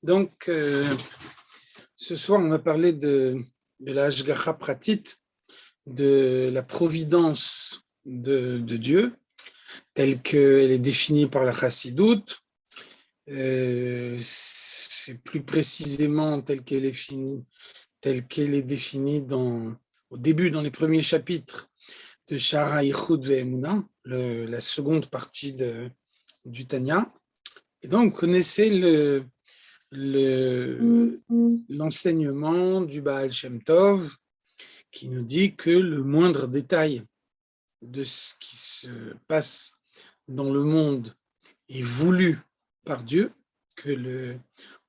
Donc, ce soir, on va parler de la Hashgacha Pratit, de la providence de Dieu, telle qu'elle est définie par la Chassidoute, c'est plus précisément telle qu'elle est définie au début, dans les premiers chapitres de Shara Yichud Ve'emunah, la seconde partie du Tanya. Et donc, vous connaissez l'enseignement du Baal Shem Tov qui nous dit que le moindre détail de ce qui se passe dans le monde est voulu par Dieu, que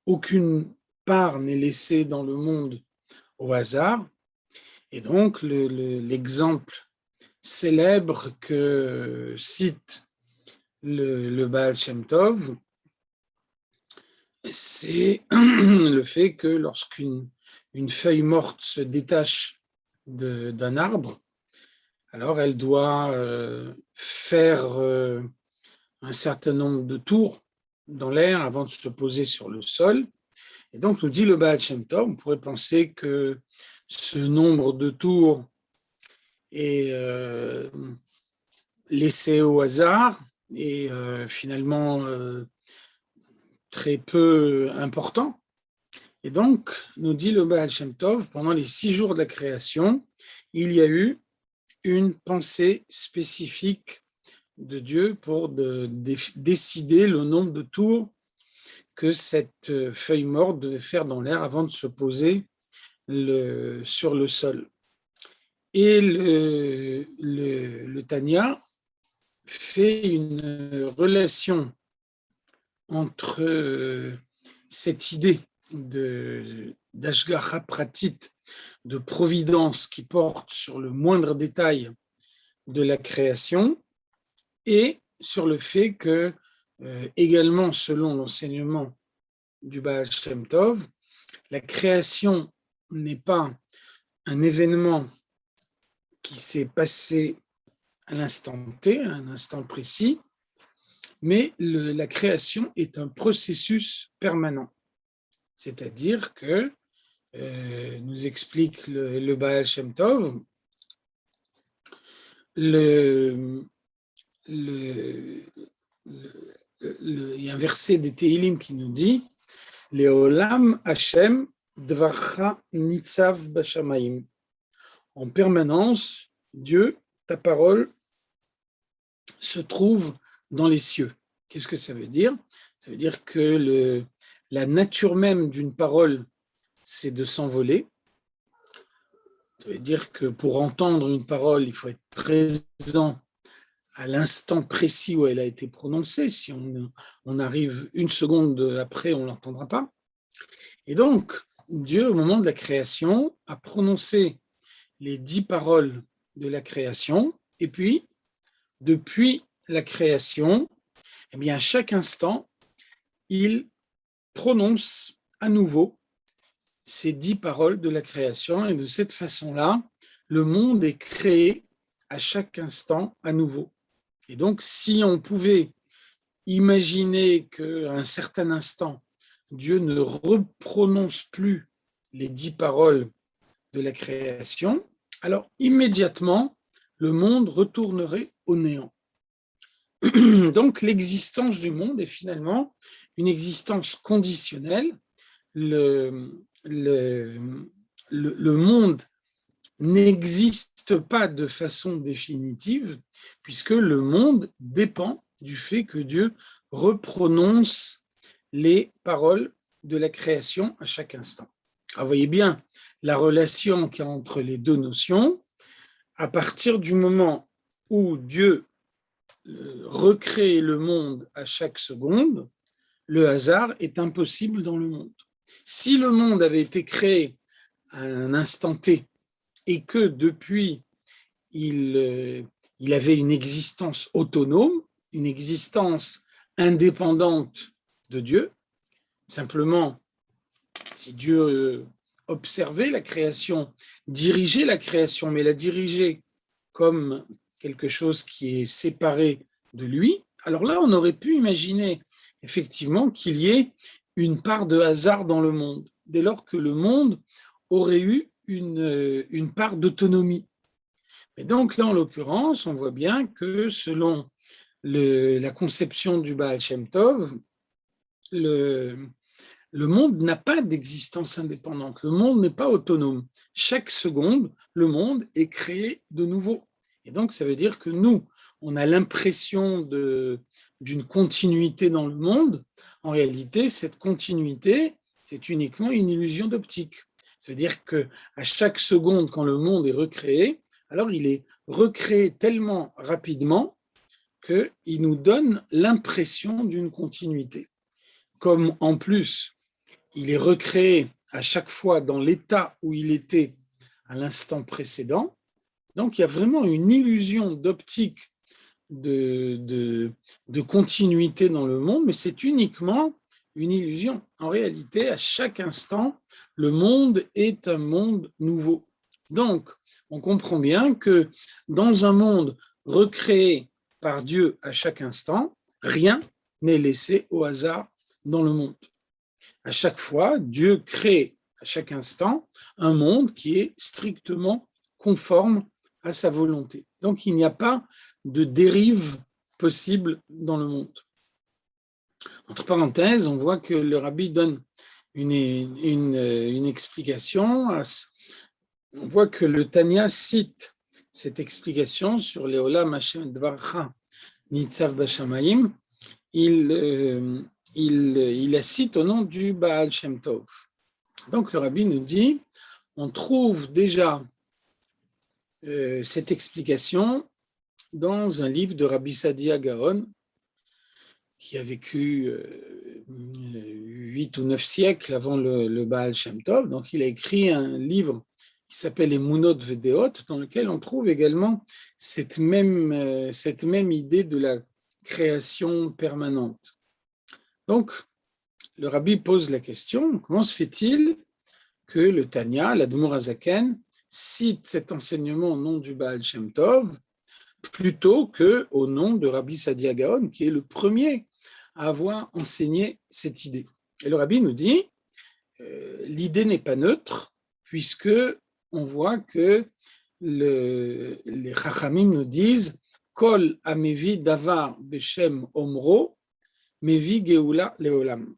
aucune part n'est laissée dans le monde au hasard. Et donc, l'exemple célèbre que cite le Baal Shem Tov, c'est le fait que lorsqu'une feuille morte se détache d'un arbre, alors elle doit faire un certain nombre de tours dans l'air avant de se poser sur le sol. Et donc, nous dit le Baal Shem Tov, on pourrait penser que ce nombre de tours est laissé au hasard et finalement très peu important. Et donc, nous dit le Baal Shem Tov, pendant les 6 jours de la création, il y a eu une pensée spécifique de Dieu pour décider le nombre de tours que cette feuille morte devait faire dans l'air avant de se poser sur le sol. Et le Tanya fait une relation entre cette idée d'Hashgacha Pratit, de providence qui porte sur le moindre détail de la création, et sur le fait que, également selon l'enseignement du Baal Shem Tov, la création n'est pas un événement qui s'est passé à l'instant T, à un instant précis, mais la création est un processus permanent. C'est-à-dire que, nous explique le Baal Shem Tov, il y a un verset des Tehillim qui nous dit « Leolam Hashem dvarcha nitzav bashamayim » En permanence, Dieu, ta parole, se trouve dans les cieux. Qu'est-ce que ça veut dire? Ça veut dire que la nature même d'une parole, c'est de s'envoler. Ça veut dire que pour entendre une parole, il faut être présent à l'instant précis où elle a été prononcée. Si on arrive une seconde après, on ne l'entendra pas. Et donc, Dieu, au moment de la création, a prononcé les 10 paroles de la création, et puis, depuis la création, eh bien, à chaque instant, il prononce à nouveau ces 10 paroles de la création, et de cette façon-là, le monde est créé à chaque instant à nouveau. Et donc, si on pouvait imaginer qu'à un certain instant, Dieu ne reprononce plus les 10 paroles de la création, alors immédiatement, le monde retournerait au néant. Donc, l'existence du monde est finalement une existence conditionnelle. Le monde n'existe pas de façon définitive, puisque le monde dépend du fait que Dieu reprononce les paroles de la création à chaque instant. Alors, vous voyez bien la relation qu'il y a entre les deux notions. À partir du moment où Dieu recrée le monde à chaque seconde, le hasard est impossible dans le monde. Si le monde avait été créé à un instant T et que depuis il avait une existence autonome, une existence indépendante de Dieu, simplement si Dieu observait la création, dirigeait la création, mais la dirigeait comme quelque chose qui est séparé de lui, alors là, on aurait pu imaginer effectivement qu'il y ait une part de hasard dans le monde, dès lors que le monde aurait eu une part d'autonomie. Et donc là, en l'occurrence, on voit bien que selon la conception du Baal Shem Tov, le monde n'a pas d'existence indépendante, le monde n'est pas autonome. Chaque seconde, le monde est créé de nouveau. Et donc, ça veut dire que nous, on a l'impression d'une continuité dans le monde. En réalité, cette continuité, c'est uniquement une illusion d'optique. Ça veut dire qu'à chaque seconde, quand le monde est recréé, alors il est recréé tellement rapidement qu'il nous donne l'impression d'une continuité. Comme en plus, il est recréé à chaque fois dans l'état où il était à l'instant précédent, donc il y a vraiment une illusion d'optique de continuité dans le monde, mais c'est uniquement une illusion. En réalité, à chaque instant, le monde est un monde nouveau. Donc, on comprend bien que dans un monde recréé par Dieu à chaque instant, rien n'est laissé au hasard dans le monde. À chaque fois, Dieu crée à chaque instant un monde qui est strictement conforme à sa volonté. Donc, il n'y a pas de dérive possible dans le monde. Entre parenthèses, on voit que le rabbi donne une explication. On voit que le Tanya cite cette explication sur les Olam Hashem Dvarcha Nitzav Bashamayim. Il la cite au nom du Baal Shem Tov. Donc le rabbi nous dit, on trouve déjà cette explication dans un livre de Rabbi Sadia Gaon, qui a vécu 8 ou 9 siècles avant le Baal Shem Tov. Donc il a écrit un livre qui s'appelle les Munot Vedeot, dans lequel on trouve également cette même idée de la création permanente. Donc, le rabbi pose la question, comment se fait-il que le Tanya, l'Admour HaZaken, cite cet enseignement au nom du Baal Shem Tov plutôt qu'au nom de Rabbi Sadia Gaon, qui est le premier à avoir enseigné cette idée. Et le rabbi nous dit, l'idée n'est pas neutre, puisque on voit que les Chachamim nous disent Kol amevi davar beshem omro, mevi geoula leolam.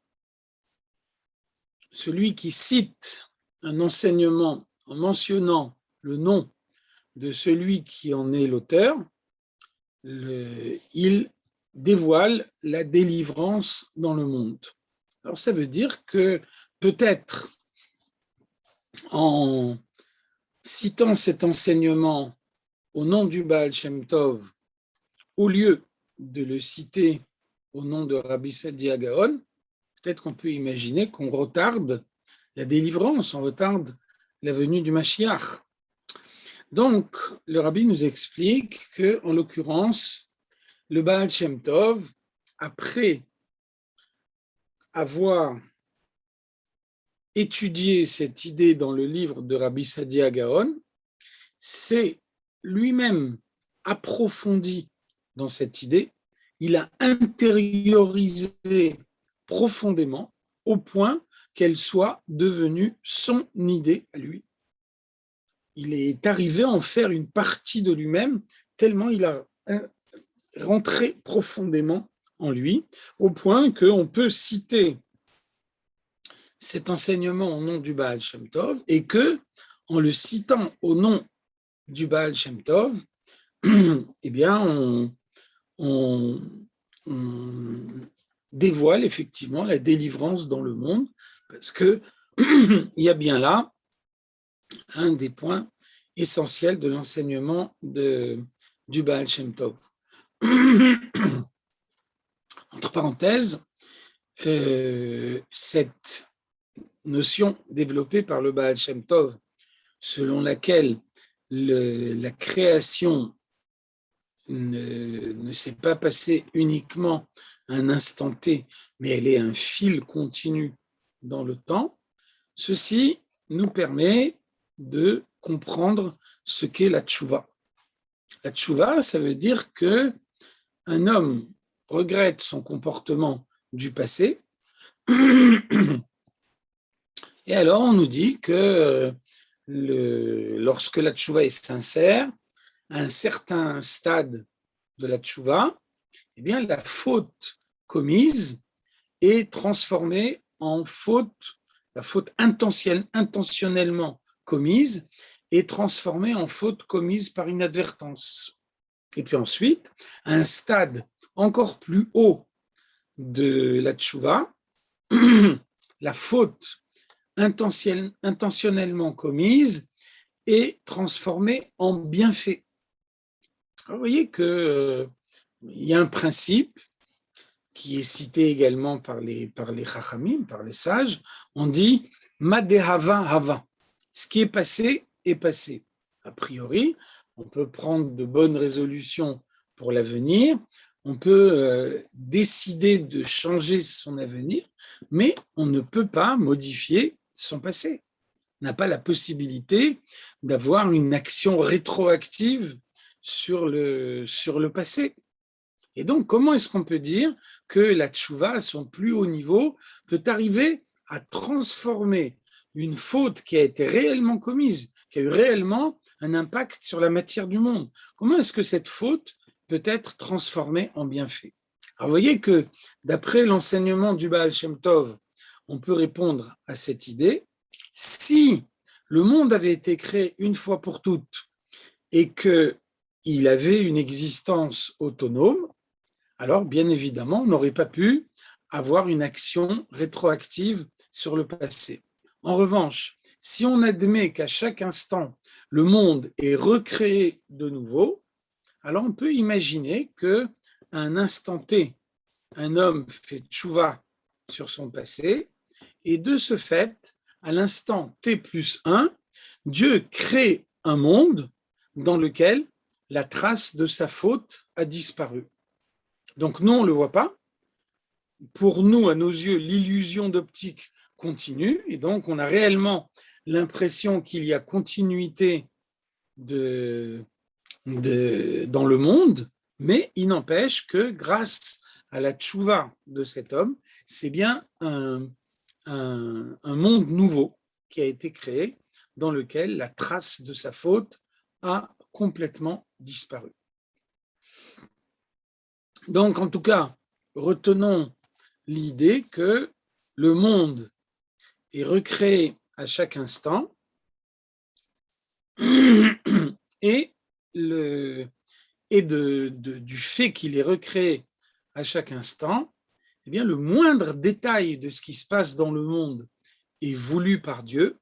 Celui qui cite un enseignement en mentionnant le nom de celui qui en est l'auteur, il dévoile la délivrance dans le monde. Alors ça veut dire que peut-être en citant cet enseignement au nom du Baal Shem Tov, au lieu de le citer au nom de Rabbi Sadia Gaon, peut-être qu'on peut imaginer qu'on retarde la délivrance, on retarde la venue du Mashiach. Donc, le rabbi nous explique que, en l'occurrence, le Baal Shem Tov, après avoir étudié cette idée dans le livre de Rabbi Sadia Gaon, s'est lui-même approfondi dans cette idée, il a intériorisé profondément au point qu'elle soit devenue son idée à lui. Il est arrivé à en faire une partie de lui-même, tellement il a rentré profondément en lui, au point qu'on peut citer cet enseignement au nom du Baal Shem Tov, et que, en le citant au nom du Baal Shem Tov, eh bien, on dévoile effectivement la délivrance dans le monde, parce que il y a bien là un des points essentiels de l'enseignement du Baal Shem Tov. Entre parenthèses, cette notion développée par le Baal Shem Tov, selon laquelle la création ne s'est pas passée uniquement à un instant T, mais elle est un fil continu dans le temps, ceci nous permet de comprendre ce qu'est la tchouva. La tchouva, ça veut dire que un homme regrette son comportement du passé Et alors, on nous dit que lorsque la tchouva est sincère, à un certain stade de la tchouva, eh bien, la faute commise est transformée en faute, la faute intentionnellement commise est transformée en faute commise par inadvertance. Et puis ensuite, à un stade encore plus haut de la tchouva, la faute intentionnellement commise est transformée en bienfait. Alors, vous voyez qu'il y a un principe qui est cité également par les chachamim, par les sages. On dit « madehava hava ». Ce qui est passé est passé. A priori, on peut prendre de bonnes résolutions pour l'avenir, on peut décider de changer son avenir, mais on ne peut pas modifier son passé. On n'a pas la possibilité d'avoir une action rétroactive sur le passé. Et donc, comment est-ce qu'on peut dire que la tchouva, à son plus haut niveau, peut arriver à transformer une faute qui a été réellement commise, qui a eu réellement un impact sur la matière du monde? Comment est-ce que cette faute peut être transformée en bienfait? Alors, vous voyez que d'après l'enseignement du Baal Shem Tov, on peut répondre à cette idée. Si le monde avait été créé une fois pour toutes et qu'il avait une existence autonome, alors bien évidemment, on n'aurait pas pu avoir une action rétroactive sur le passé. En revanche, si on admet qu'à chaque instant, le monde est recréé de nouveau, alors on peut imaginer qu'à un instant T, un homme fait tchouva sur son passé, et de ce fait, à l'instant T plus 1, Dieu crée un monde dans lequel la trace de sa faute a disparu. Donc nous, on ne le voit pas. Pour nous, à nos yeux, l'illusion d'optique continue, et donc on a réellement l'impression qu'il y a continuité dans le monde, mais il n'empêche que grâce à la tchouva de cet homme, c'est bien un monde nouveau qui a été créé dans lequel la trace de sa faute a complètement disparu. Donc, en tout cas, retenons l'idée que le monde est recréé à chaque instant et du fait qu'il est recréé à chaque instant, eh bien, le moindre détail de ce qui se passe dans le monde est voulu par Dieu,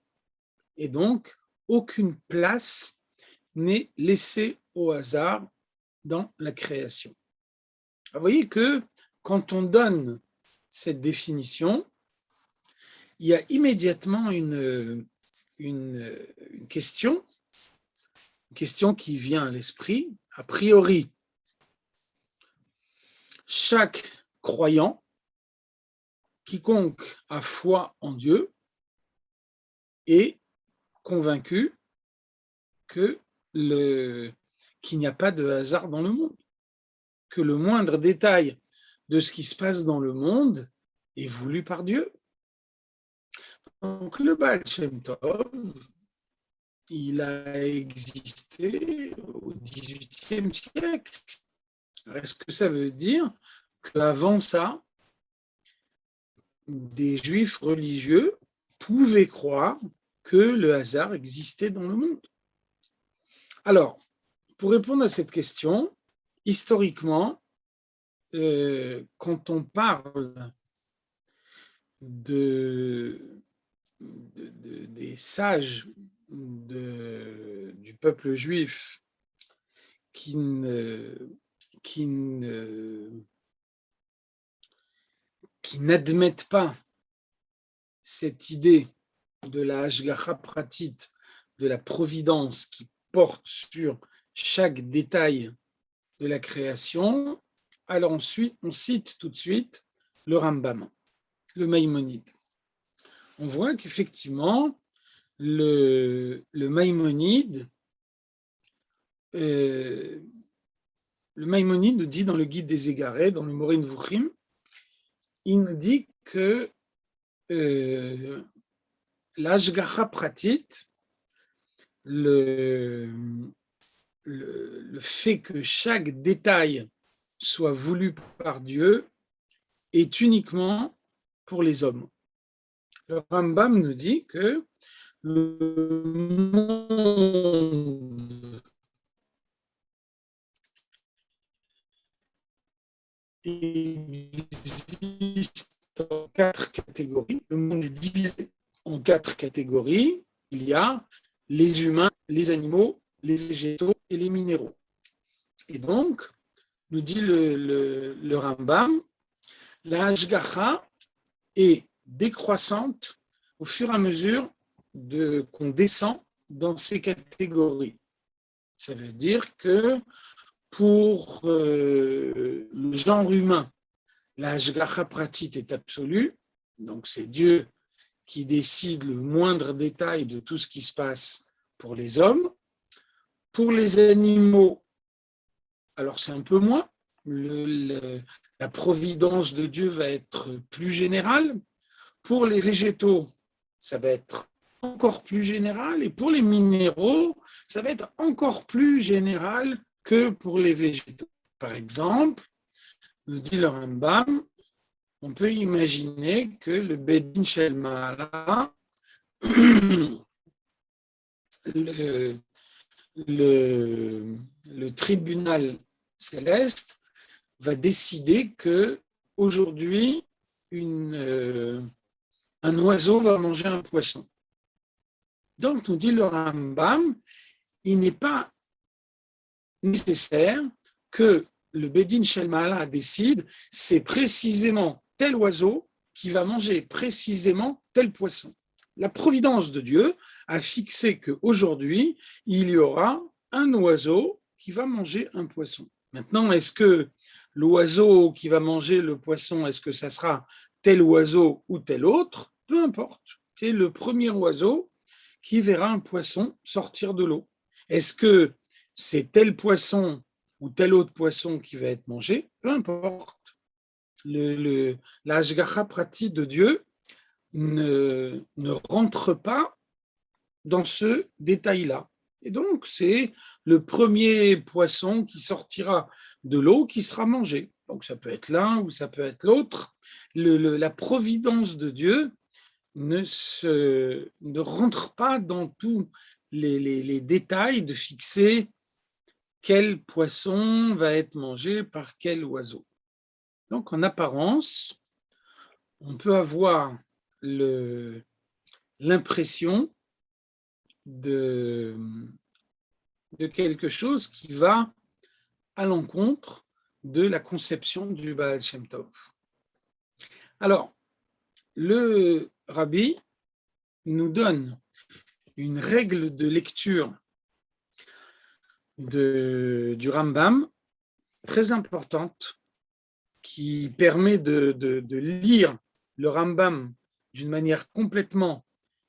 et donc aucune place n'est laissée au hasard dans la création. Vous voyez que quand on donne cette définition, il y a immédiatement une question qui vient à l'esprit. A priori, chaque croyant, quiconque a foi en Dieu, est convaincu qu'il n'y a pas de hasard dans le monde, que le moindre détail de ce qui se passe dans le monde est voulu par Dieu. Donc le Baal Shem Tov, il a existé au XVIIIe siècle. Est-ce que ça veut dire qu'avant ça, des juifs religieux pouvaient croire que le hasard existait dans le monde? Alors, pour répondre à cette question, historiquement, quand on parle des sages du peuple juif qui n'admettent pas cette idée de la Hashgacha pratit, de la providence qui porte sur chaque détail de la création, alors ensuite, on cite tout de suite le Rambam, le Maïmonide. On voit qu'effectivement, le Maïmonide nous dit dans le Guide des Égarés, dans le Moreh Nevuchim, il nous dit que l'ashgacha pratit, le fait que chaque détail soit voulu par Dieu est uniquement pour les hommes. Le Rambam nous dit que le monde existe en 4 catégories. Le monde est divisé en 4 catégories. Il y a les humains, les animaux, les végétaux et les minéraux. Et donc, nous dit le Rambam, la Hashgacha est décroissante au fur et à mesure qu'on descend dans ces catégories. Ça veut dire que pour le genre humain, la Hashgacha pratit est absolue, donc c'est Dieu qui décide le moindre détail de tout ce qui se passe pour les hommes. Pour les animaux, alors c'est un peu moins, la providence de Dieu va être plus générale. Pour les végétaux, ça va être encore plus général, et pour les minéraux, ça va être encore plus général que pour les végétaux. Par exemple, nous dit le Rambam, on peut imaginer que le Bedin Shel Ma'ala, le tribunal céleste, va décider que aujourd'hui un oiseau va manger un poisson. Donc, nous dit le Rambam, il n'est pas nécessaire que le Bedin Shel Ma'ala décide, c'est précisément tel oiseau qui va manger précisément tel poisson. La providence de Dieu a fixé qu'aujourd'hui, il y aura un oiseau qui va manger un poisson. Maintenant, est-ce que l'oiseau qui va manger le poisson, est-ce que ça sera tel oiseau ou tel autre? Peu importe. C'est le premier oiseau qui verra un poisson sortir de l'eau. Est-ce que c'est tel poisson ou tel autre poisson qui va être mangé? Peu importe. La Hashgacha pratit de Dieu ne rentre pas dans ce détail-là. Et donc, c'est le premier poisson qui sortira de l'eau qui sera mangé. Donc, ça peut être l'un ou ça peut être l'autre. La providence de Dieu ne rentre pas dans tous les détails de fixer quel poisson va être mangé par quel oiseau. Donc, en apparence, on peut avoir l'impression de quelque chose qui va à l'encontre de la conception du Baal Shem Tov. Alors, le Rabbi nous donne une règle de lecture du Rambam très importante qui permet de lire le Rambam d'une manière complètement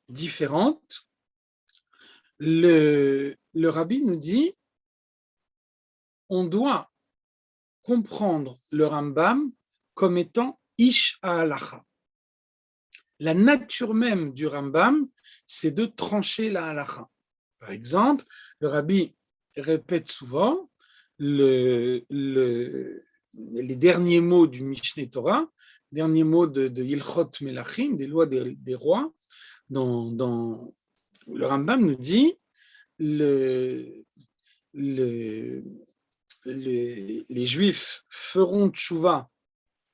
différente. Le Rabbi nous dit on doit comprendre le Rambam comme étant Ish ha'alacha. La nature même du Rambam, c'est de trancher la halacha. Par exemple, le Rabbi répète souvent les derniers mots du Mishneh Torah, derniers mots de Ilchot Melachim, des lois des rois. Dans le Rambam nous dit les Juifs feront tchouva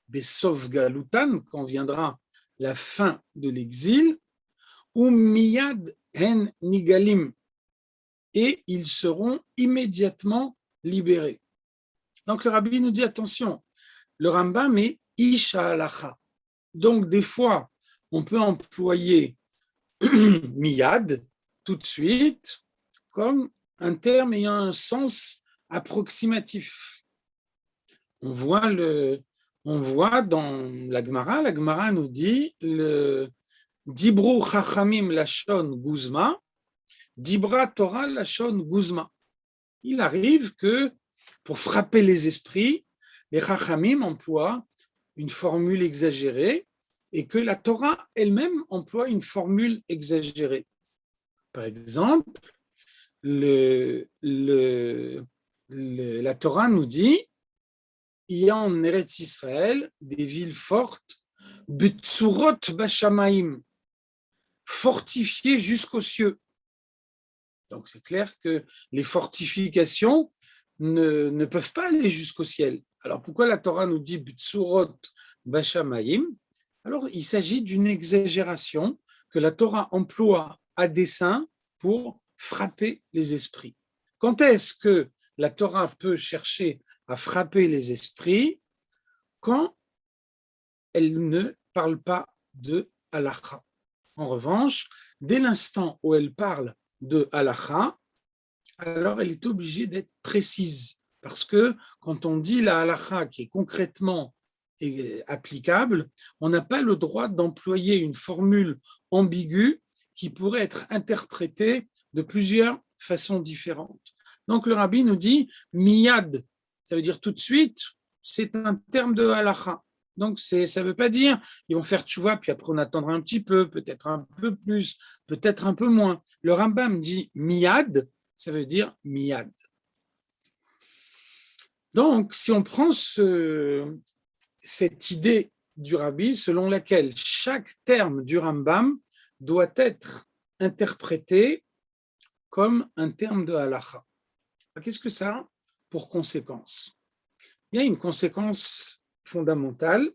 besov galutan quand viendra la fin de l'exil, ou miyad hen nigalim, et ils seront immédiatement libérés. Donc le Rabbi nous dit attention, le Rambam est ish ha'alacha. Donc des fois, on peut employer miyad, tout de suite, comme un terme ayant un sens approximatif. On voit dans la Gemara nous dit le Dibru Chachamim Lashon Guzma, Dibra Torah Lashon Guzma. Il arrive que pour frapper les esprits, les Chachamim emploient une formule exagérée et que la Torah elle-même emploie une formule exagérée. Par exemple, la Torah nous dit il y a en Eretz Israël des villes fortes, Betsurot Bashamaim, fortifiées jusqu'aux cieux. Donc c'est clair que les fortifications ne peuvent pas aller jusqu'au ciel. Alors pourquoi la Torah nous dit Betsurot Bashamaim? Alors il s'agit d'une exagération que la Torah emploie à dessein pour frapper les esprits. Quand est-ce que la Torah peut chercher à frapper les esprits? Quand elle ne parle pas de halakha. En revanche, dès l'instant où elle parle de halakha, alors elle est obligée d'être précise. Parce que quand on dit la halakha qui est concrètement applicable, on n'a pas le droit d'employer une formule ambiguë qui pourrait être interprétée de plusieurs façons différentes. Donc le rabbi nous dit miyad, ça veut dire tout de suite, c'est un terme de halakha. Donc ça ne veut pas dire ils vont faire tchouva, puis après on attendra un petit peu, peut-être un peu plus, peut-être un peu moins. Le Rambam dit miyad, ça veut dire miyad. Donc si on prend cette idée du rabbi selon laquelle chaque terme du Rambam doit être interprété comme un terme de halakha. Qu'est-ce que ça a pour conséquence? Il y a une conséquence fondamentale.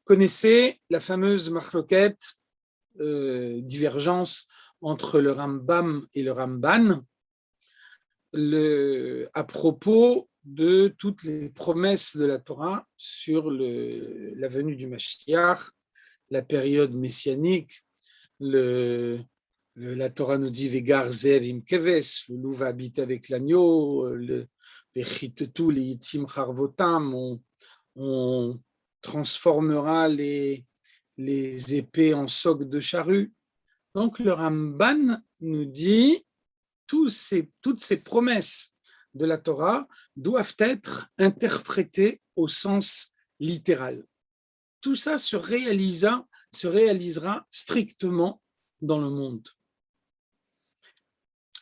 Connaissez la fameuse machloket, divergence entre le Rambam et le Ramban, à propos de toutes les promesses de la Torah sur la venue du Mashiach, la période messianique. La Torah nous dit Vegar zev im keves, le loup va habiter avec l'agneau, Vechitetu les yitim charvotam, on transformera les épées en socs de charrue. Donc le Ramban nous dit toutes ces promesses de la Torah doivent être interprétées au sens littéral. Tout ça se réalisera strictement dans le monde.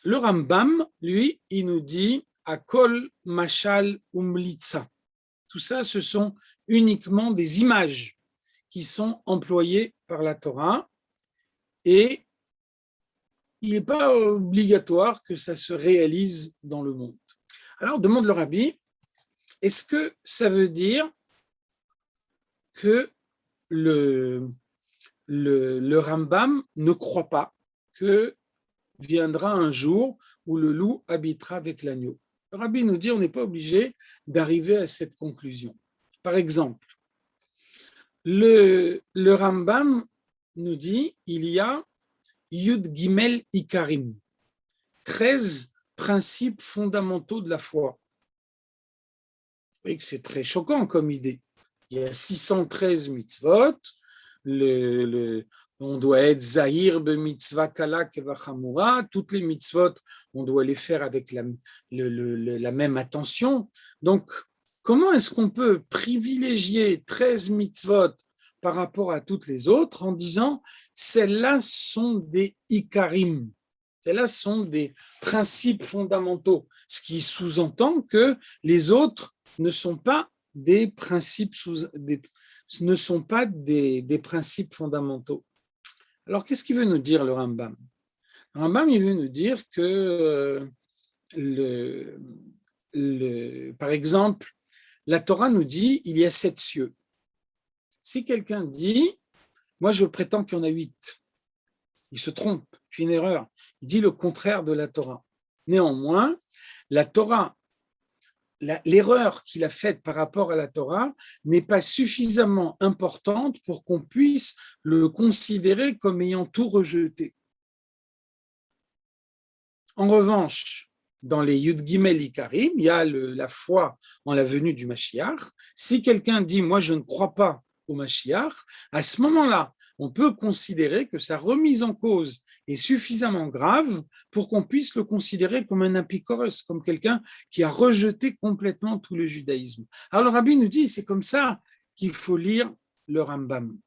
Le Rambam, lui, il nous dit Akol Mashal Umlitza. Tout ça, ce sont uniquement des images qui sont employées par la Torah et il n'est pas obligatoire que ça se réalise dans le monde. Alors, demande le rabbi, est-ce que ça veut dire que le Rambam ne croit pas que viendra un jour où le loup habitera avec l'agneau? Le rabbi nous dit on n'est pas obligé d'arriver à cette conclusion. Par exemple, le Rambam nous dit il y a Yud Gimel Ikarim, 13 principes fondamentaux de la foi. Vous voyez que c'est très choquant comme idée. Il y a 613 mitzvot, on doit être zahir be mitzvah kala kevachamura, toutes les mitzvot, on doit les faire avec la même attention. Donc, comment est-ce qu'on peut privilégier 13 mitzvot par rapport à toutes les autres en disant celles-là sont des ikarim, celles-là sont des principes fondamentaux, ce qui sous-entend que les autres ne sont pas des principes principes fondamentaux. Alors, qu'est-ce qu'il veut nous dire le Rambam? Le Rambam, il veut nous dire que, par exemple, la Torah nous dit il y a 7 cieux. Si quelqu'un dit, moi je prétends qu'il y en a 8, il se trompe, il fait une erreur. Il dit le contraire de la Torah. Néanmoins, la Torah, l'erreur qu'il a faite par rapport à la Torah n'est pas suffisamment importante pour qu'on puisse le considérer comme ayant tout rejeté. En revanche, dans les Yud Gimel Ikarim, il y a la foi en la venue du Mashiach. Si quelqu'un dit « moi je ne crois pas au Mashiach », à ce moment-là, on peut considérer que sa remise en cause est suffisamment grave pour qu'on puisse le considérer comme un apikoros, comme quelqu'un qui a rejeté complètement tout le judaïsme. Alors le rabbi nous dit c'est comme ça qu'il faut lire le Rambam.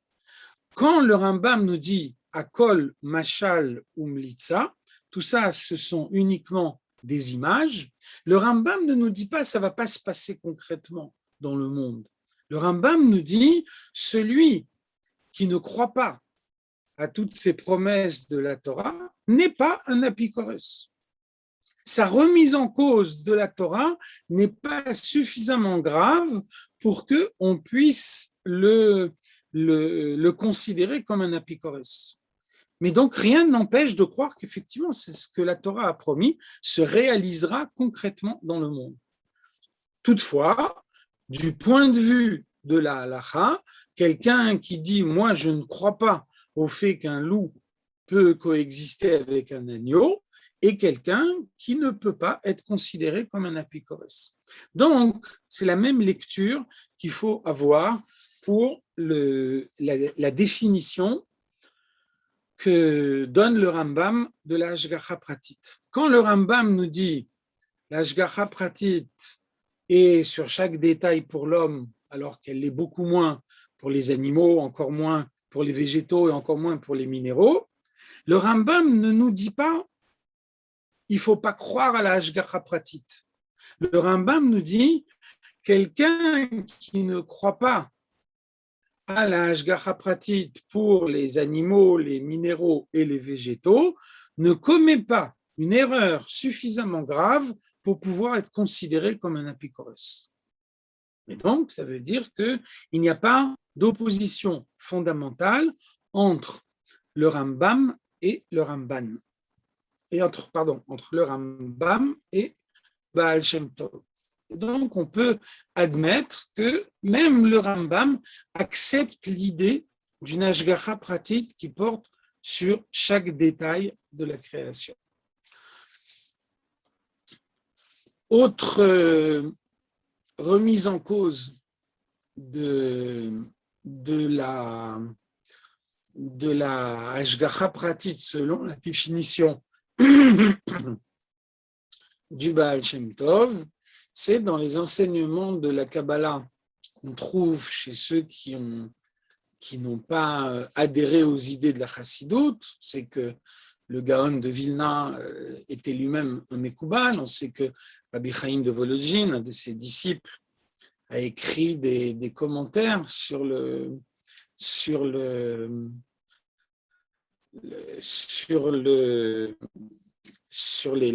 Quand le Rambam nous dit Akol, Mashal ou Mlitza, tout ça, ce sont uniquement des images, le Rambam ne nous dit pas ça ne va pas se passer concrètement dans le monde. Le Rambam nous dit celui qui ne croit pas à toutes ces promesses de la Torah n'est pas un apikoros. Sa remise en cause de la Torah n'est pas suffisamment grave pour qu'on puisse le considérer comme un apikoros. Mais donc, rien n'empêche de croire qu'effectivement, c'est ce que la Torah a promis, se réalisera concrètement dans le monde. Toutefois, du point de vue de la halacha, quelqu'un qui dit « moi, je ne crois pas au fait qu'un loup peut coexister avec un agneau », est quelqu'un qui ne peut pas être considéré comme un apikoros. Donc, c'est la même lecture qu'il faut avoir pour la définition que donne le Rambam de la Hashgacha Pratit. Quand le Rambam nous dit la Hashgacha Pratit est sur chaque détail pour l'homme, alors qu'elle l'est beaucoup moins pour les animaux, encore moins pour les végétaux et encore moins pour les minéraux, le Rambam ne nous dit pas il ne faut pas croire à la Hashgacha Pratit. Le Rambam nous dit quelqu'un qui ne croit pas à la Hashgacha Pratit pour les animaux, les minéraux et les végétaux ne commet pas une erreur suffisamment grave pour pouvoir être considéré comme un apikoros. Et donc, ça veut dire qu'il n'y a pas d'opposition fondamentale entre le Rambam et le Ramban. Et entre le Rambam et Baal Shem Tov. Donc, on peut admettre que même le Rambam accepte l'idée d'une Hashgacha Pratit qui porte sur chaque détail de la création. Autre remise en cause de la Hashgacha Pratit selon la définition du Baal Shem Tov, c'est dans les enseignements de la Kabbalah qu'on trouve chez ceux qui n'ont pas adhéré aux idées de la Chassidoute. C'est que le Gaon de Vilna était lui-même un Mekoubal. On sait que Rabbi Chaim de Volodjine, un de ses disciples, a écrit des commentaires sur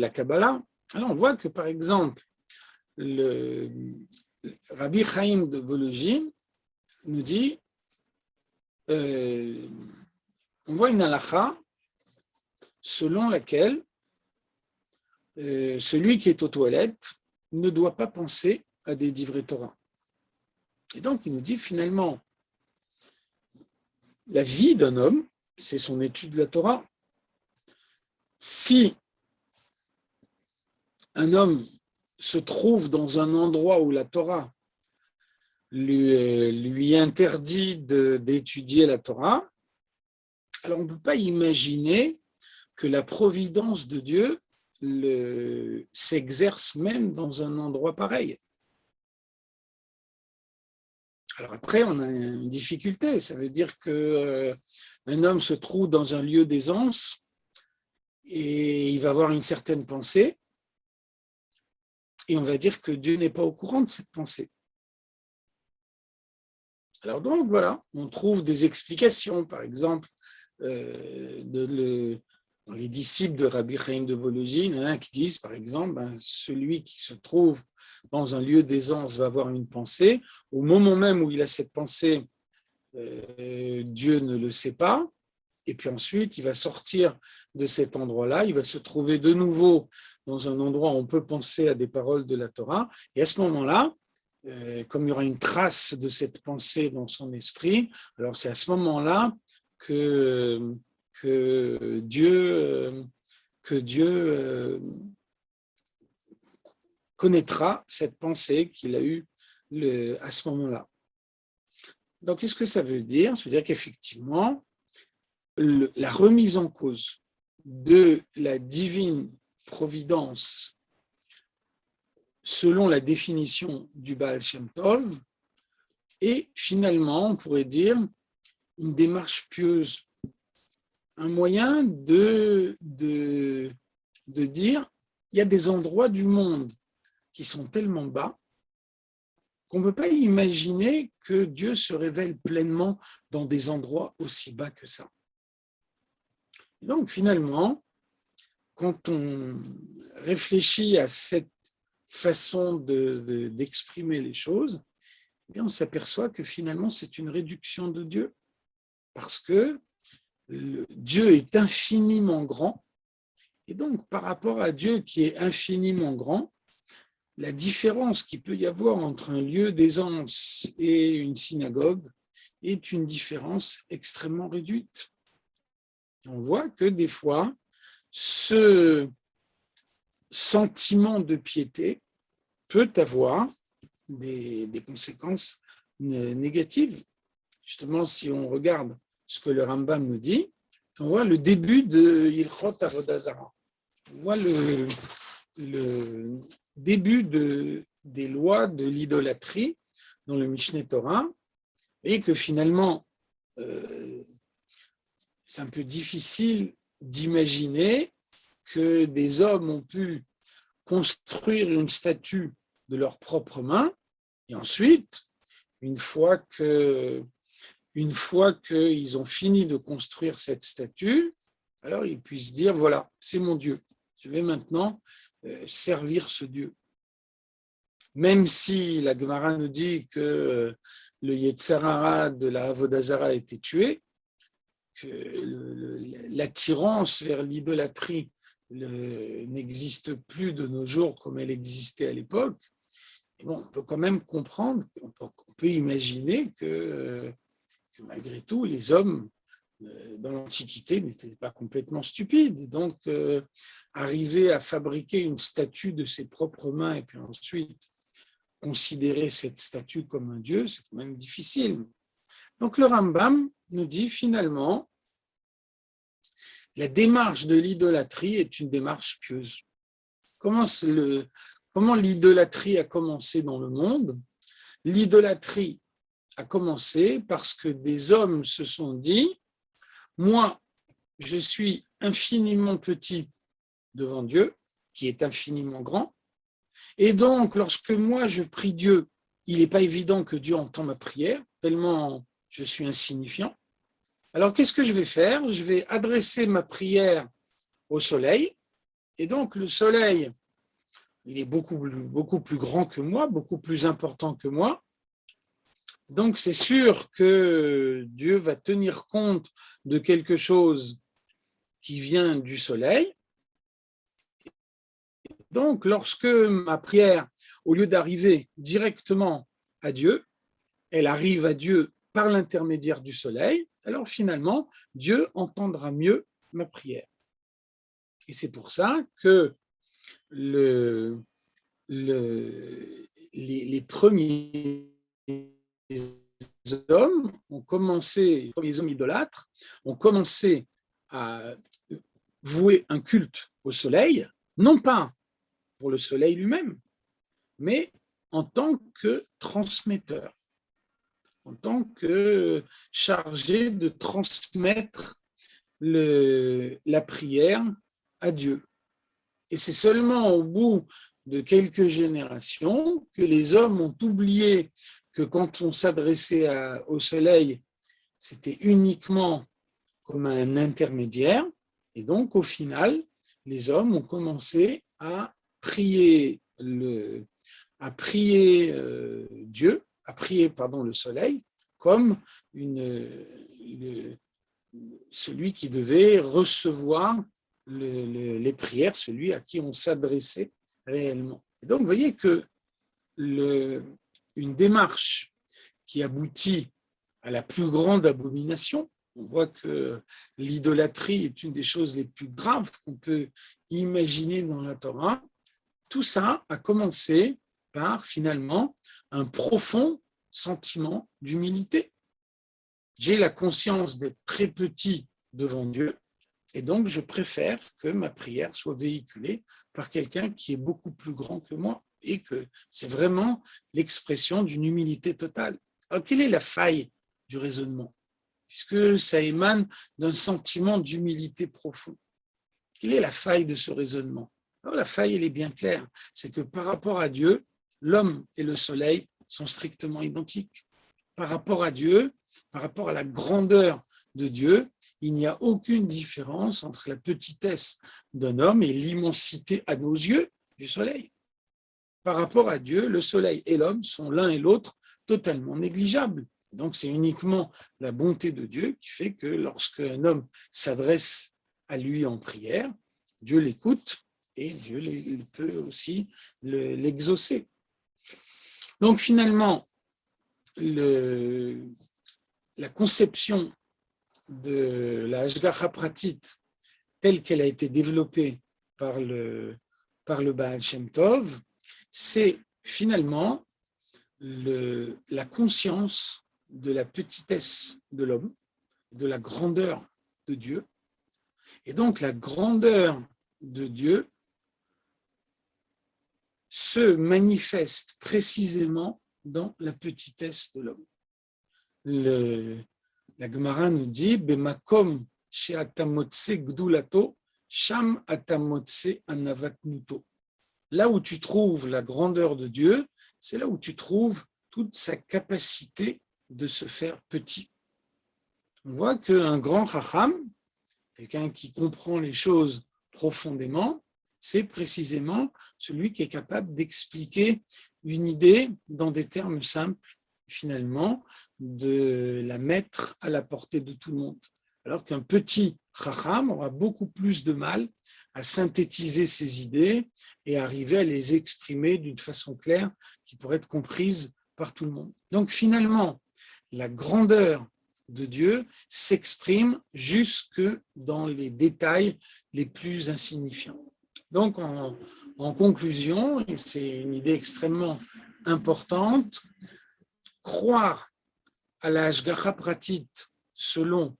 la Kabbalah. Alors on voit que par exemple le Rabbi Chaim de Volodjine nous dit on voit une halakha selon laquelle celui qui est aux toilettes ne doit pas penser à des divrei Torah. Et donc il nous dit finalement la vie d'un homme, c'est son étude de la Torah. Si un homme se trouve dans un endroit où la Torah lui interdit d'étudier la Torah, alors on ne peut pas imaginer que la providence de Dieu s'exerce même dans un endroit pareil. Alors après, on a une difficulté, ça veut dire qu'un homme se trouve dans un lieu d'aisance et il va avoir une certaine pensée, et on va dire que Dieu n'est pas au courant de cette pensée. Alors donc, voilà, on trouve des explications, par exemple, dans les disciples de Rabbi Chaim de Volodjine, qui disent, par exemple, celui qui se trouve dans un lieu d'aisance va avoir une pensée. Au moment même où il a cette pensée, Dieu ne le sait pas. Et puis ensuite, il va sortir de cet endroit-là, il va se trouver de nouveau dans un endroit où on peut penser à des paroles de la Torah. Et à ce moment-là, comme il y aura une trace de cette pensée dans son esprit, alors c'est à ce moment-là que Dieu connaîtra cette pensée qu'il a eue à ce moment-là. Donc, qu'est-ce que ça veut dire? Ça veut dire qu'effectivement, la remise en cause de la divine providence selon la définition du Baal Shem Tov est finalement, on pourrait dire, une démarche pieuse, un moyen de dire il y a des endroits du monde qui sont tellement bas qu'on ne peut pas imaginer que Dieu se révèle pleinement dans des endroits aussi bas que ça. Et donc finalement, quand on réfléchit à cette façon d'exprimer les choses, eh bien, on s'aperçoit que finalement c'est une réduction de Dieu, parce que Dieu est infiniment grand, et donc par rapport à Dieu qui est infiniment grand, la différence qu'il peut y avoir entre un lieu d'aisance et une synagogue est une différence extrêmement réduite. On voit que des fois, ce sentiment de piété peut avoir des conséquences négatives. Justement, si on regarde ce que le Rambam nous dit, on voit le début de Ilchot Avodah Zarah. On voit le début des lois de l'idolâtrie dans le Mishneh Torah, et que finalement, c'est un peu difficile d'imaginer que des hommes ont pu construire une statue de leurs propres mains, et ensuite, une fois qu'ils ont fini de construire cette statue, alors ils puissent dire, voilà, c'est mon Dieu, je vais maintenant servir ce Dieu. Même si la Gemara nous dit que le Yetzer Hara de la Avodah Zarah a été tué, que l'attirance vers l'idolâtrie n'existe plus de nos jours comme elle existait à l'époque, bon, on peut quand même comprendre, on peut imaginer que malgré tout, les hommes dans l'Antiquité n'étaient pas complètement stupides. Donc, arriver à fabriquer une statue de ses propres mains et puis ensuite considérer cette statue comme un dieu, c'est quand même difficile. Donc, le Rambam nous dit finalement, la démarche de l'idolâtrie est une démarche pieuse. Comment l'idolâtrie a commencé dans le monde? L'idolâtrie a commencé parce que des hommes se sont dit, moi, je suis infiniment petit devant Dieu, qui est infiniment grand, et donc lorsque moi je prie Dieu, il n'est pas évident que Dieu entend ma prière, tellement je suis insignifiant. Alors qu'est-ce que je vais faire? Je vais adresser ma prière au soleil, et donc le soleil, il est beaucoup plus grand que moi, beaucoup plus important que moi. Donc c'est sûr que Dieu va tenir compte de quelque chose qui vient du soleil. Donc lorsque ma prière, au lieu d'arriver directement à Dieu, elle arrive à Dieu par l'intermédiaire du soleil, alors finalement, Dieu entendra mieux ma prière. Et c'est pour ça que les premiers hommes ont commencé, les premiers hommes idolâtres ont commencé à vouer un culte au soleil, non pas pour le soleil lui-même, mais en tant que transmetteur, en tant que chargé de transmettre la prière à Dieu. Et c'est seulement au bout de quelques générations que les hommes ont oublié que quand on s'adressait au soleil, c'était uniquement comme un intermédiaire. Et donc, au final, les hommes ont commencé à prier Dieu, à prier le soleil comme celui qui devait recevoir les prières, celui à qui on s'adressait réellement. Et donc, vous voyez que une démarche qui aboutit à la plus grande abomination, on voit que l'idolâtrie est une des choses les plus graves qu'on peut imaginer dans la Torah. Tout ça a commencé par finalement un profond sentiment d'humilité. J'ai la conscience d'être très petit devant Dieu et donc je préfère que ma prière soit véhiculée par quelqu'un qui est beaucoup plus grand que moi et que c'est vraiment l'expression d'une humilité totale. Alors quelle est la faille du raisonnement? puisque ça émane d'un sentiment d'humilité profond. Quelle est la faille de ce raisonnement? Alors, la faille, elle est bien claire, c'est que par rapport à Dieu, l'homme et le soleil sont strictement identiques. Par rapport à Dieu, par rapport à la grandeur de Dieu, il n'y a aucune différence entre la petitesse d'un homme et l'immensité à nos yeux du soleil. Par rapport à Dieu, le soleil et l'homme sont l'un et l'autre totalement négligeables. Donc, c'est uniquement la bonté de Dieu qui fait que lorsqu'un homme s'adresse à lui en prière, Dieu l'écoute et Dieu peut aussi l'exaucer. Donc, finalement, la conception de la Hashgacha Pratit telle qu'elle a été développée par le Baal Shem Tov, c'est finalement la conscience de la petitesse de l'homme, de la grandeur de Dieu. Et donc la grandeur de Dieu se manifeste précisément dans la petitesse de l'homme. La Gemara nous dit Bemakom she'atamotse gdulato, sham atamotse anavatnuto. Là où tu trouves la grandeur de Dieu, c'est là où tu trouves toute sa capacité de se faire petit. On voit qu'un grand chacham, quelqu'un qui comprend les choses profondément, c'est précisément celui qui est capable d'expliquer une idée dans des termes simples, finalement, de la mettre à la portée de tout le monde. Alors qu'un petit chacham aura beaucoup plus de mal à synthétiser ses idées et arriver à les exprimer d'une façon claire qui pourrait être comprise par tout le monde. Donc finalement, la grandeur de Dieu s'exprime jusque dans les détails les plus insignifiants. Donc en conclusion, et c'est une idée extrêmement importante, croire à la Hashgacha Pratit selon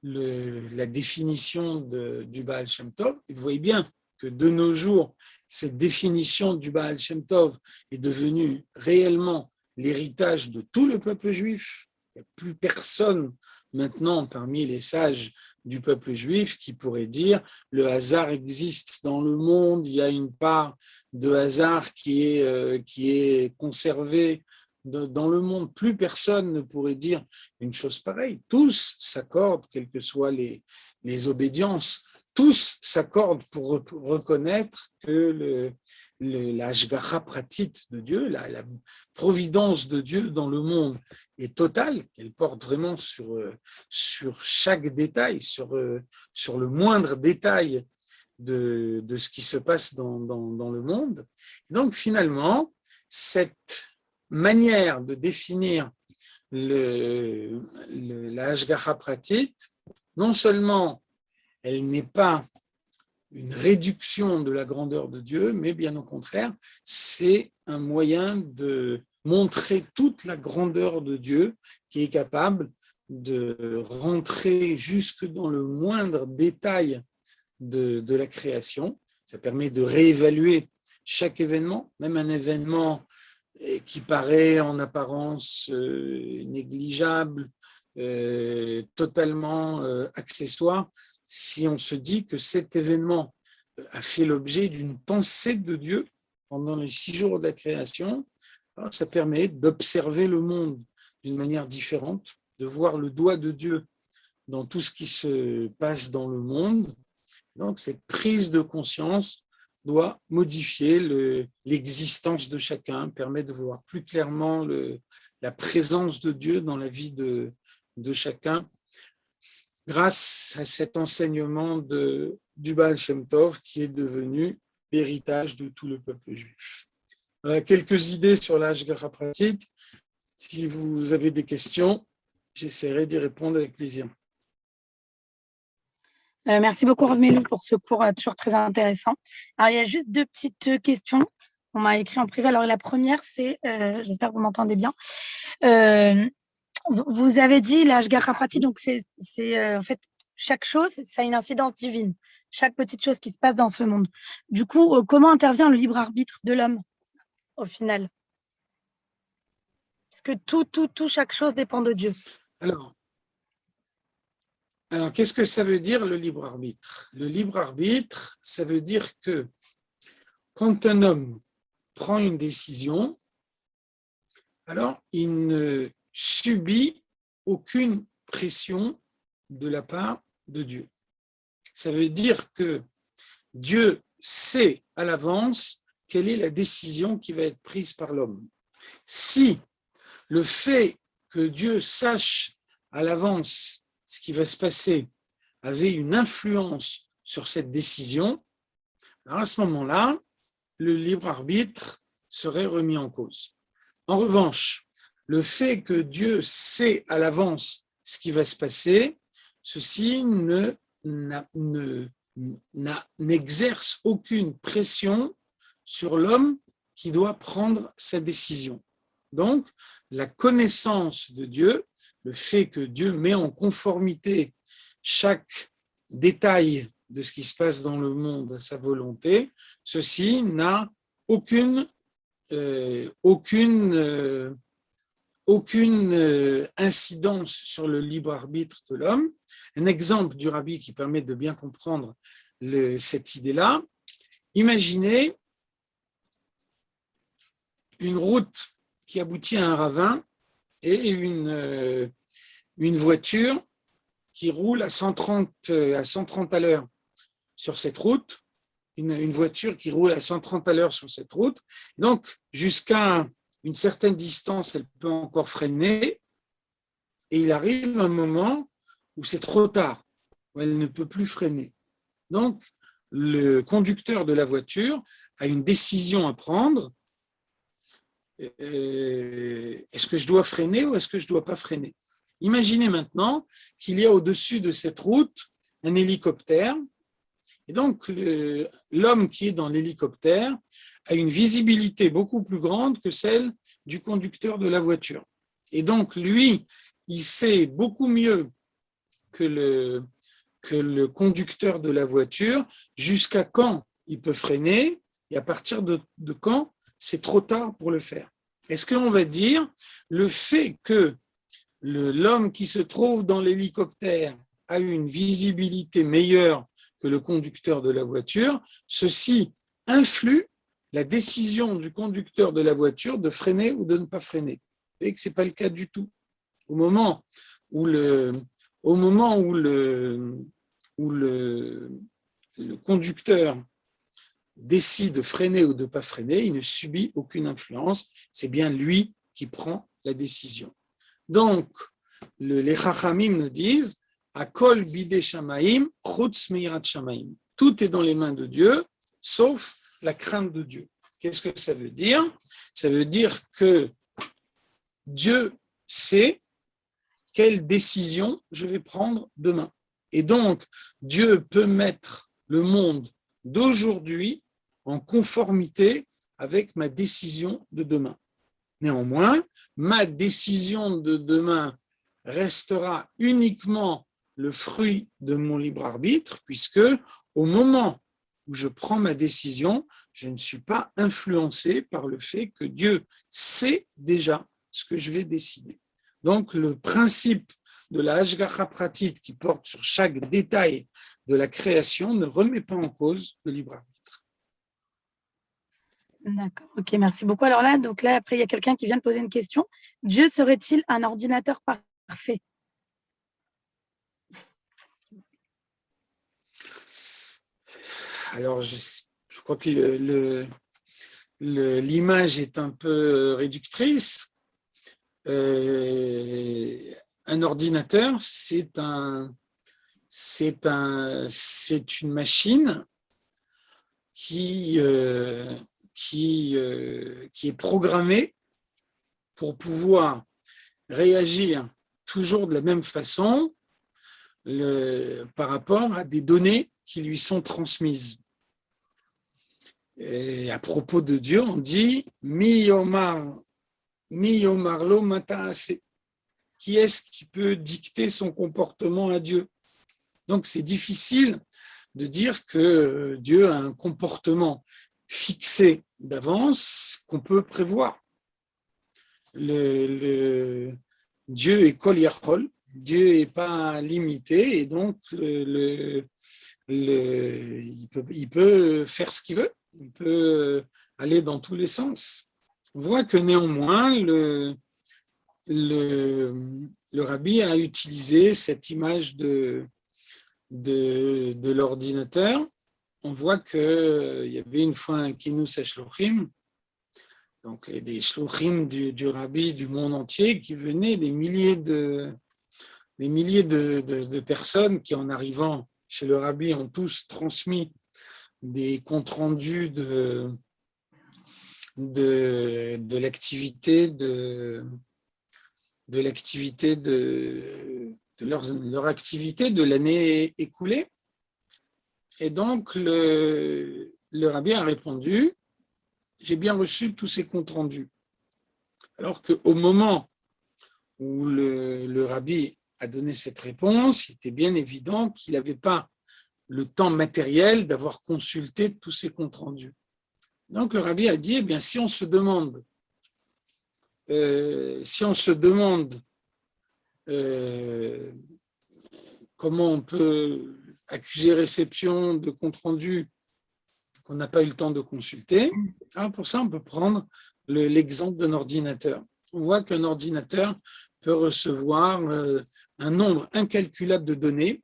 la définition du Baal Shem Tov, et vous voyez bien que de nos jours, cette définition du Baal Shem Tov est devenue réellement l'héritage de tout le peuple juif. Il n'y a plus personne maintenant parmi les sages du peuple juif qui pourrait dire le hasard existe dans le monde, il y a une part de hasard qui est conservée dans le monde. Plus personne ne pourrait dire une chose pareille. Tous s'accordent, quelles que soient les obédiences, tous s'accordent pour reconnaître que la Hashgacha Pratit de Dieu, la providence de Dieu dans le monde est totale, qu'elle porte vraiment sur chaque détail, sur le moindre détail de ce qui se passe dans le monde. Et donc finalement, cette manière de définir la Hashgacha Pratit, non seulement elle n'est pas une réduction de la grandeur de Dieu, mais bien au contraire, c'est un moyen de montrer toute la grandeur de Dieu qui est capable de rentrer jusque dans le moindre détail de la création. Ça permet de réévaluer chaque événement, même un événement qui paraît en apparence négligeable, totalement accessoire, si on se dit que cet événement a fait l'objet d'une pensée de Dieu pendant les 6 jours de la création, alors ça permet d'observer le monde d'une manière différente, de voir le doigt de Dieu dans tout ce qui se passe dans le monde. Donc cette prise de conscience doit modifier l'existence de chacun, permet de voir plus clairement la présence de Dieu dans la vie de chacun, grâce à cet enseignement du Baal Shem Tov qui est devenu l'héritage de tout le peuple juif. Voilà quelques idées sur la Hashgacha Pratit. Si vous avez des questions, j'essaierai d'y répondre avec plaisir. Merci beaucoup, Rav Meilou, pour ce cours toujours très intéressant. Alors, il y a juste 2 petites questions. On m'a écrit en privé. Alors, la première, c'est, j'espère que vous m'entendez bien. Vous avez dit la Hashgacha Pratit, donc c'est en fait, chaque chose, ça a une incidence divine. Chaque petite chose qui se passe dans ce monde. Du coup, comment intervient le libre arbitre de l'homme, au final? Parce que tout, chaque chose dépend de Dieu. Alors, Alors, qu'est-ce que ça veut dire le libre arbitre? Le libre arbitre, ça veut dire que quand un homme prend une décision, alors il ne subit aucune pression de la part de Dieu. Ça veut dire que Dieu sait à l'avance quelle est la décision qui va être prise par l'homme. Si le fait que Dieu sache à l'avance ce qui va se passer avait une influence sur cette décision, alors à ce moment-là, le libre arbitre serait remis en cause. En revanche, le fait que Dieu sait à l'avance ce qui va se passer, ceci n'exerce aucune pression sur l'homme qui doit prendre sa décision. Donc, la connaissance de Dieu, le fait que Dieu met en conformité chaque détail de ce qui se passe dans le monde à sa volonté, ceci n'a aucune incidence sur le libre arbitre de l'homme. Un exemple du rabbi qui permet de bien comprendre cette idée-là. Imaginez une route qui aboutit à un ravin et une voiture qui roule à 130 à l'heure sur cette route, une voiture qui roule à 130 à l'heure sur cette route. Donc, jusqu'à une certaine distance, elle peut encore freiner, et il arrive un moment où c'est trop tard, où elle ne peut plus freiner. Donc, le conducteur de la voiture a une décision à prendre. Est-ce que je dois freiner ou est-ce que je ne dois pas freiner? Imaginez maintenant qu'il y a au-dessus de cette route un hélicoptère. Et donc, l'homme qui est dans l'hélicoptère a une visibilité beaucoup plus grande que celle du conducteur de la voiture. Et donc, lui, il sait beaucoup mieux que le conducteur de la voiture jusqu'à quand il peut freiner et à partir de quand c'est trop tard pour le faire. Est-ce qu'on va dire le fait que l'homme qui se trouve dans l'hélicoptère a une visibilité meilleure que le conducteur de la voiture, ceci influe la décision du conducteur de la voiture de freiner ou de ne pas freiner. Vous voyez que ce n'est pas le cas du tout. Au moment où le conducteur décide de freiner ou de ne pas freiner, il ne subit aucune influence, c'est bien lui qui prend la décision. Donc, les Chachamim nous disent Akol bidei shamaim, chutz meirat shamaim. Tout est dans les mains de Dieu, sauf la crainte de Dieu. Qu'est-ce que ça veut dire? Ça veut dire que Dieu sait quelle décision je vais prendre demain. Et donc, Dieu peut mettre le monde d'aujourd'hui en conformité avec ma décision de demain. Néanmoins, ma décision de demain restera uniquement le fruit de mon libre arbitre, puisque au moment où je prends ma décision, je ne suis pas influencé par le fait que Dieu sait déjà ce que je vais décider. Donc, le principe de la Hashgacha Pratit qui porte sur chaque détail de la création ne remet pas en cause le libre arbitre. D'accord, ok, merci beaucoup. Alors là, après, il y a quelqu'un qui vient de poser une question. Dieu serait-il un ordinateur parfait? Alors, je crois que l'image est un peu réductrice. Un ordinateur, c'est une machine qui est programmée pour pouvoir réagir toujours de la même façon par rapport à des données qui lui sont transmises. Et à propos de Dieu, on dit Mi yomarlo mataase. Qui est-ce qui peut dicter son comportement à Dieu? Donc c'est difficile de dire que Dieu a un comportement fixé d'avance qu'on peut prévoir. Dieu est Kol Yachol, Dieu n'est pas limité et donc il peut faire ce qu'il veut, il peut aller dans tous les sens. On voit que néanmoins, le rabbi a utilisé cette image de l'ordinateur. On voit qu'il y avait une fois un kinus à shluchim, donc des shluchim du rabbi du monde entier qui venaient, des milliers de personnes qui, en arrivant chez le rabbi, ont tous transmis des comptes rendus de l'activité de leur activité de l'année écoulée. Et donc, le rabbi a répondu, j'ai bien reçu tous ces comptes rendus. Alors qu'au moment où le rabbi a donné cette réponse, il était bien évident qu'il n'avait pas le temps matériel d'avoir consulté tous ces comptes rendus. Donc, le rabbi a dit, eh bien, si on se demande comment on peut accuser réception de compte rendu qu'on n'a pas eu le temps de consulter, alors pour ça, on peut prendre l'exemple d'un ordinateur. On voit qu'un ordinateur peut recevoir un nombre incalculable de données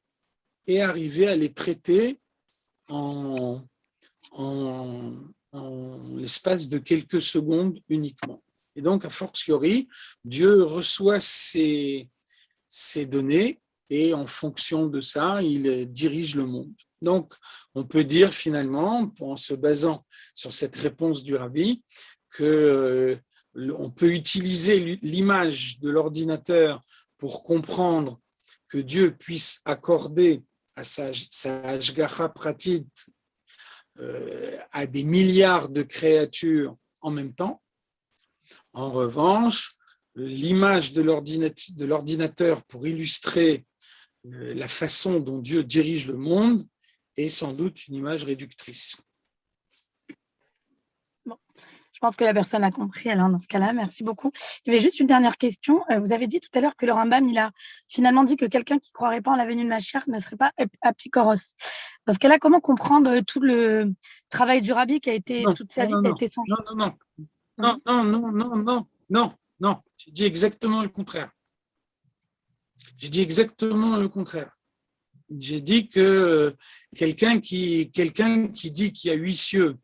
et arriver à les traiter en l'espace de quelques secondes uniquement. Et donc, a fortiori, Dieu reçoit ces données et en fonction de ça, il dirige le monde. Donc, on peut dire finalement, en se basant sur cette réponse du rabbi, qu'on peut utiliser l'image de l'ordinateur pour comprendre que Dieu puisse accorder à sa Hashgacha pratit à des milliards de créatures en même temps. En revanche, l'image de l'ordinateur pour illustrer la façon dont Dieu dirige le monde est sans doute une image réductrice. Bon, je pense que la personne a compris alors dans ce cas-là. Merci beaucoup. Il y avait juste une dernière question. Vous avez dit tout à l'heure que le Rambam, il a finalement dit que quelqu'un qui ne croirait pas en la venue de Mashiach ne serait pas apikoros. Dans ce cas-là, comment comprendre tout le travail du rabbi qui a été toute sa vie, qui a été son... Non. J'ai dit exactement le contraire. J'ai dit que quelqu'un qui dit qu'il y a 8 cieux,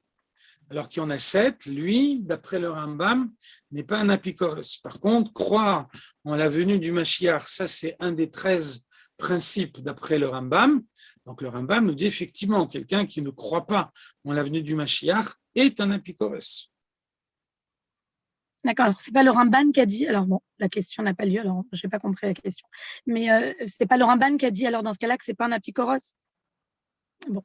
alors qu'il y en a 7, lui, d'après le Rambam, n'est pas un apikoros. Par contre, croire en la venue du Mashiach, ça c'est un des 13 principes d'après le Rambam. Donc le Rambam nous dit effectivement, quelqu'un qui ne croit pas en la venue du Mashiach est un apikoros. D'accord, alors c'est pas le Ramban qui a dit, alors bon, la question n'a pas lieu, alors je n'ai pas compris la question, mais c'est pas le Ramban qui a dit alors dans ce cas-là que c'est pas un apikoros. Bon.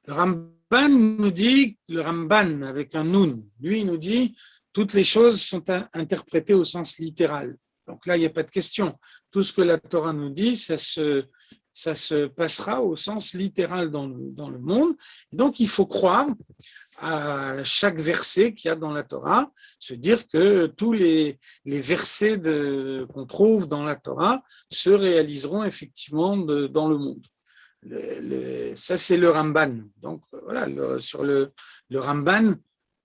Le Ramban nous dit, le Ramban avec un nun, lui il nous dit toutes les choses sont interprétées au sens littéral. Donc là il n'y a pas de question. Tout ce que la Torah nous dit, ça se passera au sens littéral dans le monde. Et donc il faut croire à chaque verset qu'il y a dans la Torah, se dire que tous les versets qu'on trouve dans la Torah se réaliseront effectivement dans le monde. Ça, c'est le Ramban. Donc, voilà, le Ramban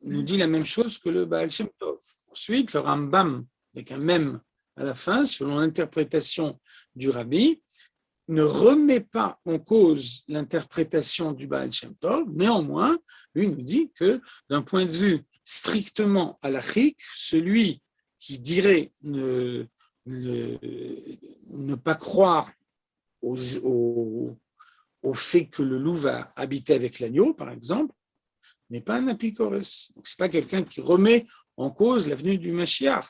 nous dit la même chose que le Baal Shem Tov. Ensuite, le Rambam, avec un mème à la fin, selon l'interprétation du Rabbi, ne remet pas en cause l'interprétation du Baal Shem Tov, néanmoins, lui nous dit que d'un point de vue strictement halachique, celui qui dirait ne pas croire au fait que le loup va habiter avec l'agneau, par exemple, n'est pas un apikoros. Donc, ce n'est pas quelqu'un qui remet en cause la venue du Mashiach.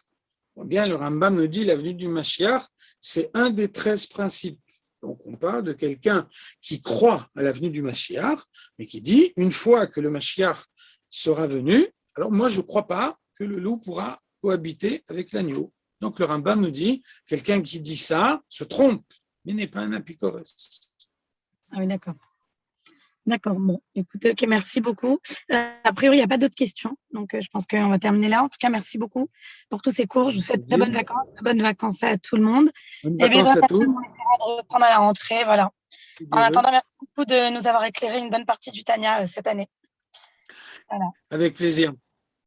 Bien, le Rambam nous dit la venue du Mashiach, c'est un des 13 principes. Donc, on parle de quelqu'un qui croit à la venue du Mashiach, mais qui dit, une fois que le Mashiach sera venu, alors moi, je ne crois pas que le loup pourra cohabiter avec l'agneau. Donc, le Rambam nous dit, quelqu'un qui dit ça se trompe, mais n'est pas un apikoros. Ah oui, d'accord. D'accord, bon, écoutez, ok, merci beaucoup. A priori, il n'y a pas d'autres questions, donc je pense qu'on va terminer là. En tout cas, merci beaucoup pour tous ces cours. Je vous souhaite très bonnes vacances à tout le monde. Bonnes Et bien, vacances à tous. on essaiera de reprendre à la rentrée, voilà. En attendant, merci beaucoup de nous avoir éclairé une bonne partie du Tania cette année. Voilà. Avec plaisir.